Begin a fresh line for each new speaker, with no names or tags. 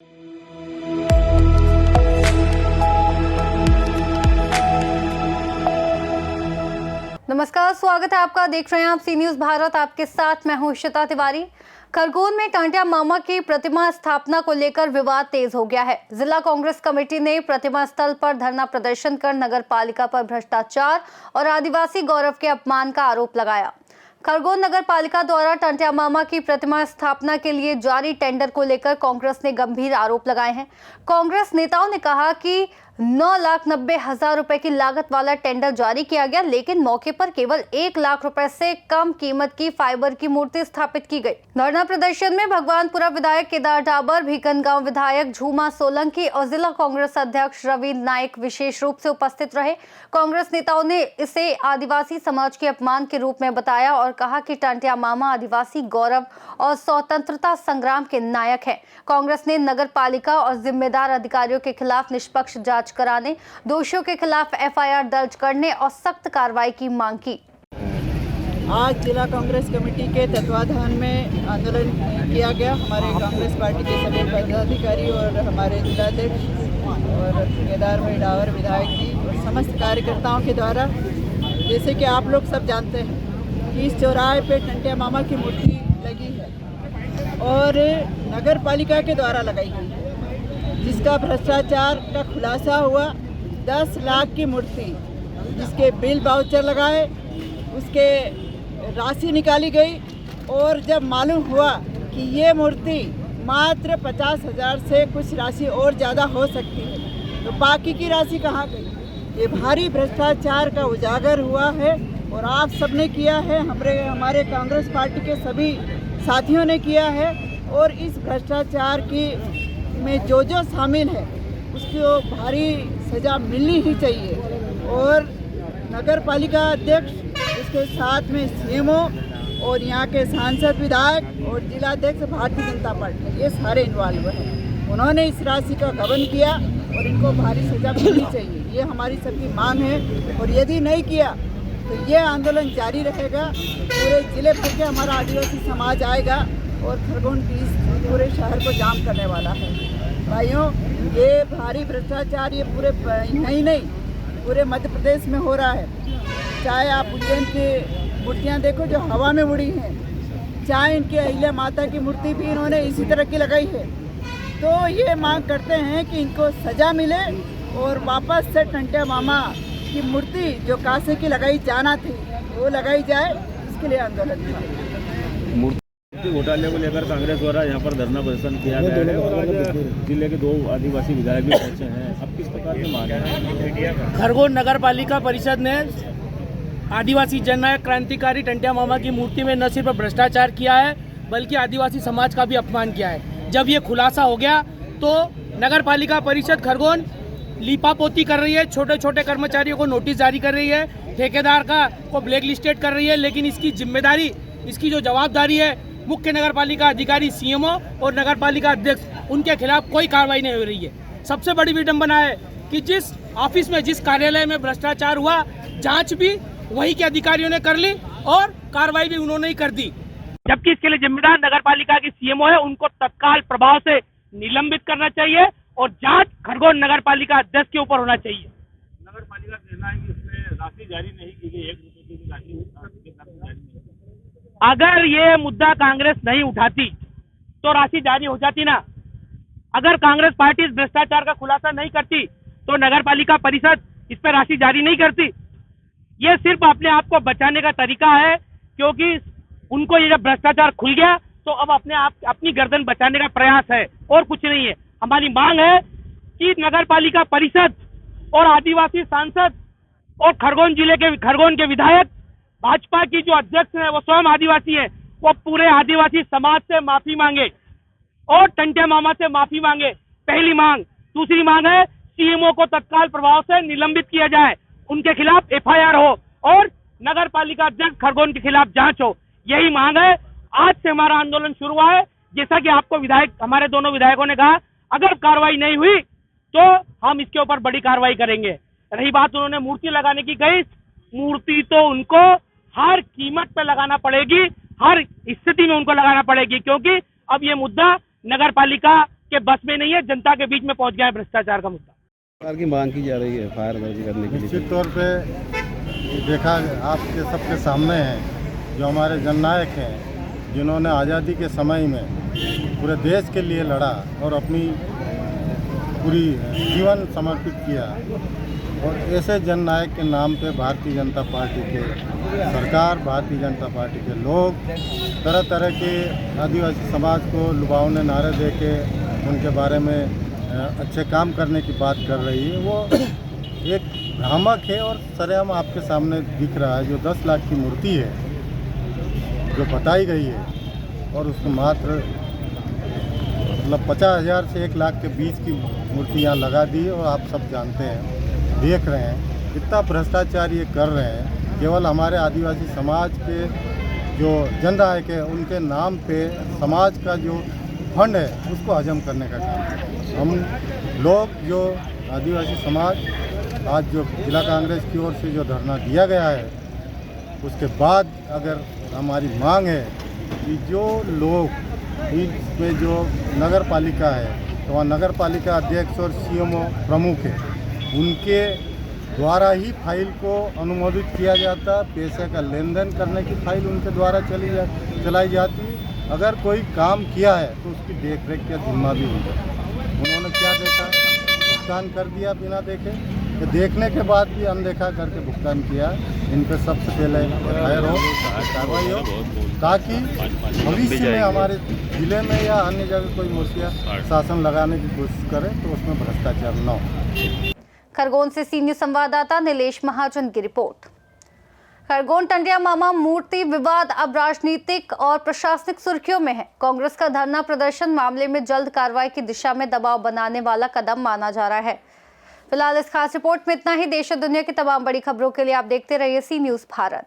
नमस्कार, स्वागत है आपका। देख रहे हैं आप सी न्यूज भारत। आपके साथ मैं हूं इशिता तिवारी। खरगोन में टंट्या मामा की प्रतिमा स्थापना को लेकर विवाद तेज हो गया है। जिला कांग्रेस कमेटी ने प्रतिमा स्थल पर धरना प्रदर्शन कर नगर पालिका पर भ्रष्टाचार और आदिवासी गौरव के अपमान का आरोप लगाया। खरगोन नगर पालिका द्वारा टंट्या मामा की प्रतिमा स्थापना के लिए जारी टेंडर को लेकर कांग्रेस ने गंभीर आरोप लगाए हैं। कांग्रेस नेताओं ने कहा कि 9,90,000 रुपए की लागत वाला टेंडर जारी किया गया, लेकिन मौके पर केवल 1 लाख रुपए से कम कीमत की फाइबर की मूर्ति स्थापित की गई। धरना प्रदर्शन में भगवानपुरा विधायक केदार डाबर, भीकनगांव विधायक झूमा सोलंकी और जिला कांग्रेस अध्यक्ष रविंद्र नायक विशेष रूप से उपस्थित रहे। कांग्रेस नेताओं ने इसे आदिवासी समाज के अपमान के रूप में बताया और कहा कि टंट्या मामा आदिवासी गौरव और स्वतंत्रता संग्राम के नायक हैं। कांग्रेस ने नगर पालिका और जिम्मेदार अधिकारियों के खिलाफ निष्पक्ष जांच कराने, दोषियों के खिलाफ एफआईआर दर्ज करने और सख्त कार्रवाई की मांग की।
आज जिला कांग्रेस कमेटी के तत्वाधान में आंदोलन किया गया। हमारे कांग्रेस पार्टी के सभी पदाधिकारी और हमारे जिलाध्यक्ष और केदार भाई डावर विधायक जी और समस्त कार्यकर्ताओं के द्वारा, जैसे कि आप लोग सब जानते हैं कि इस चौराहे पे टंट्या मामा की मूर्ति लगी है और नगर पालिका के द्वारा लगाई गई है, जिसका भ्रष्टाचार का खुलासा हुआ। 10 लाख की मूर्ति जिसके बिल वाउचर लगाए, उसके राशि निकाली गई और जब मालूम हुआ कि ये मूर्ति मात्र 50,000 से कुछ राशि और ज़्यादा हो सकती है, तो बाकी की राशि कहाँ गई? ये भारी भ्रष्टाचार का उजागर हुआ है और आप सबने किया है, हमारे कांग्रेस पार्टी के सभी साथियों ने किया है। और इस भ्रष्टाचार की में जो शामिल है उसको भारी सज़ा मिलनी ही चाहिए। और नगर पालिका अध्यक्ष, उसके साथ में सीएमओ और यहाँ के सांसद, विधायक और जिलाध्यक्ष भारतीय जनता पार्टी, ये सारे इन्वॉल्व हैं। उन्होंने इस राशि का गबन किया और इनको भारी सज़ा मिलनी चाहिए, ये हमारी सबकी मांग है। और यदि नहीं किया तो ये आंदोलन जारी रहेगा। पूरे जिले भर के हमारा आदिवासी समाज आएगा और खरगोन की पूरे शहर को जाम करने वाला है। भाइयों, ये भारी भ्रष्टाचार ये पूरे नहीं पूरे मध्य प्रदेश में हो रहा है। चाहे आप उज्जैन की मूर्तियाँ देखो जो हवा में उड़ी हैं, चाहे इनकी अहिल्या माता की मूर्ति भी इन्होंने इसी तरह की लगाई है। तो ये मांग करते हैं कि इनको सज़ा मिले और वापस से टंट्या मामा की मूर्ति जो कासे की लगाई जाना थी वो लगाई जाए, इसके लिए आंदोलन था।
मूर्ति घोटाले को लेकर कांग्रेस द्वारा यहाँ पर धरना प्रदर्शन किया गया है और आज जिले के 2 आदिवासी विधायक भी पहुंचे हैं। अब किस प्रकार की मांग है?
खरगोन नगर पालिका परिषद ने आदिवासी जननायक क्रांतिकारी टंट्या मामा की मूर्ति में न सिर्फ भ्रष्टाचार किया है बल्कि आदिवासी समाज का भी अपमान किया है। जब ये खुलासा हो गया तो नगर पालिका परिषद खरगोन लीपापोती कर रही है, छोटे छोटे कर्मचारियों को नोटिस जारी कर रही है, ठेकेदार को ब्लैक लिस्टेड कर रही है। लेकिन इसकी जिम्मेदारी, इसकी जो जवाबदारी है, मुख्य नगर पालिका अधिकारी सीएमओ और नगर पालिका अध्यक्ष, उनके खिलाफ कोई कार्रवाई नहीं हो रही है। सबसे बड़ी विडंबना है कि जिस ऑफिस में, जिस कार्यालय में भ्रष्टाचार हुआ, जांच भी वहीं के अधिकारियों ने कर ली और कार्रवाई भी उन्होंने ही कर दी, जबकि इसके लिए जिम्मेदार नगर पालिका की सीएमओ है, उनको तत्काल प्रभाव से निलंबित करना चाहिए और जांच खरगोन नगर पालिका अध्यक्ष के ऊपर होना चाहिए।
नगर पालिका कहना है कि इसमें राशि जारी नहीं की गई, 1 रुपये की राशि
अगर ये मुद्दा कांग्रेस नहीं उठाती तो राशि जारी हो जाती ना। अगर कांग्रेस पार्टी इस भ्रष्टाचार का खुलासा नहीं करती तो नगर पालिका परिषद इस पर राशि जारी नहीं करती। ये सिर्फ अपने आप को बचाने का तरीका है, क्योंकि उनको ये जब भ्रष्टाचार खुल गया तो अब अपनी गर्दन बचाने का प्रयास है और कुछ नहीं है। हमारी मांग है कि नगर पालिका परिषद और आदिवासी सांसद और खरगोन के विधायक, भाजपा की जो अध्यक्ष है वो स्वयं आदिवासी है, वो पूरे आदिवासी समाज से माफी मांगे और टंट्या मामा से माफी मांगे। पहली मांग। दूसरी मांग है सीएमओ को तत्काल प्रभाव से निलंबित किया जाए, उनके खिलाफ एफआईआर हो और नगर पालिका अध्यक्ष खरगोन के खिलाफ जांच हो। यही मांग है। आज से हमारा आंदोलन शुरू हुआ है। जैसा कि आपको हमारे दोनों विधायकों ने कहा, अगर कार्रवाई नहीं हुई तो हम इसके ऊपर बड़ी कार्रवाई करेंगे। रही बात उन्होंने मूर्ति लगाने की कही, मूर्ति तो उनको हर कीमत पे लगाना पड़ेगी, हर स्थिति में उनको लगाना पड़ेगी, क्योंकि अब ये मुद्दा नगर पालिका कि बस में नहीं है, जनता के बीच में पहुंच गया है भ्रष्टाचार का मुद्दा।
सरकार की मांग की जा रही है फायर दर्ज करने के लिए।
निश्चित तौर पे देखा आपके सबके सामने है जो हमारे जननायक हैं, जिन्होंने आज़ादी के समय में पूरे देश के लिए लड़ा और अपनी पूरी जीवन समर्पित किया, और ऐसे जननायक के नाम पे भारतीय जनता पार्टी के सरकार, भारतीय जनता पार्टी के लोग तरह तरह के आदिवासी समाज को लुभावने नारे दे के उनके बारे में अच्छे काम करने की बात कर रही है। वो एक भ्रामक है और सरेआम आपके सामने दिख रहा है। जो 10 लाख की मूर्ति है जो बताई गई है, और उसको मात्र मतलब 50,000 से 1 लाख के बीच की मूर्ति यहाँ लगा दी है। और आप सब जानते हैं, देख रहे हैं कितना भ्रष्टाचार ये कर रहे हैं। केवल हमारे आदिवासी समाज के जो जननायक है उनके नाम पे समाज का जो फंड है उसको हजम करने का काम है। हम लोग जो आदिवासी समाज आज जो जिला कांग्रेस की ओर से जो धरना दिया गया है, उसके बाद अगर हमारी मांग है कि जो लोग इसमें जो नगर पालिका है, तो वहाँ नगर पालिका अध्यक्ष और सीएमओ प्रमुख है, उनके द्वारा ही फाइल को अनुमोदित किया जाता। पैसे का लेन देन करने की फाइल उनके द्वारा चलाई जाती। अगर कोई काम किया है तो उसकी देख रेख का जिम्मा भी होता है। उन्होंने क्या देखा, भुगतान कर दिया बिना देखे, तो देखने के बाद भी अनदेखा करके भुगतान किया। इन पर सबसे पहले FIR हो, कार्रवाई हो, ताकि भविष्य में हमारे जिले में या अन्य जगह कोई मुखिया शासन लगाने की कोशिश करे तो उसमें भ्रष्टाचार न हो।
खरगोन से सी न्यूज संवाददाता नीलेश महाजन की रिपोर्ट। खरगोन टंटिया मामा मूर्ति विवाद अब राजनीतिक और प्रशासनिक सुर्खियों में है। कांग्रेस का धरना प्रदर्शन मामले में जल्द कार्रवाई की दिशा में दबाव बनाने वाला कदम माना जा रहा है। फिलहाल इस खास रिपोर्ट में इतना ही। देश और दुनिया की तमाम बड़ी खबरों के लिए आप देखते रहिए सी न्यूज भारत।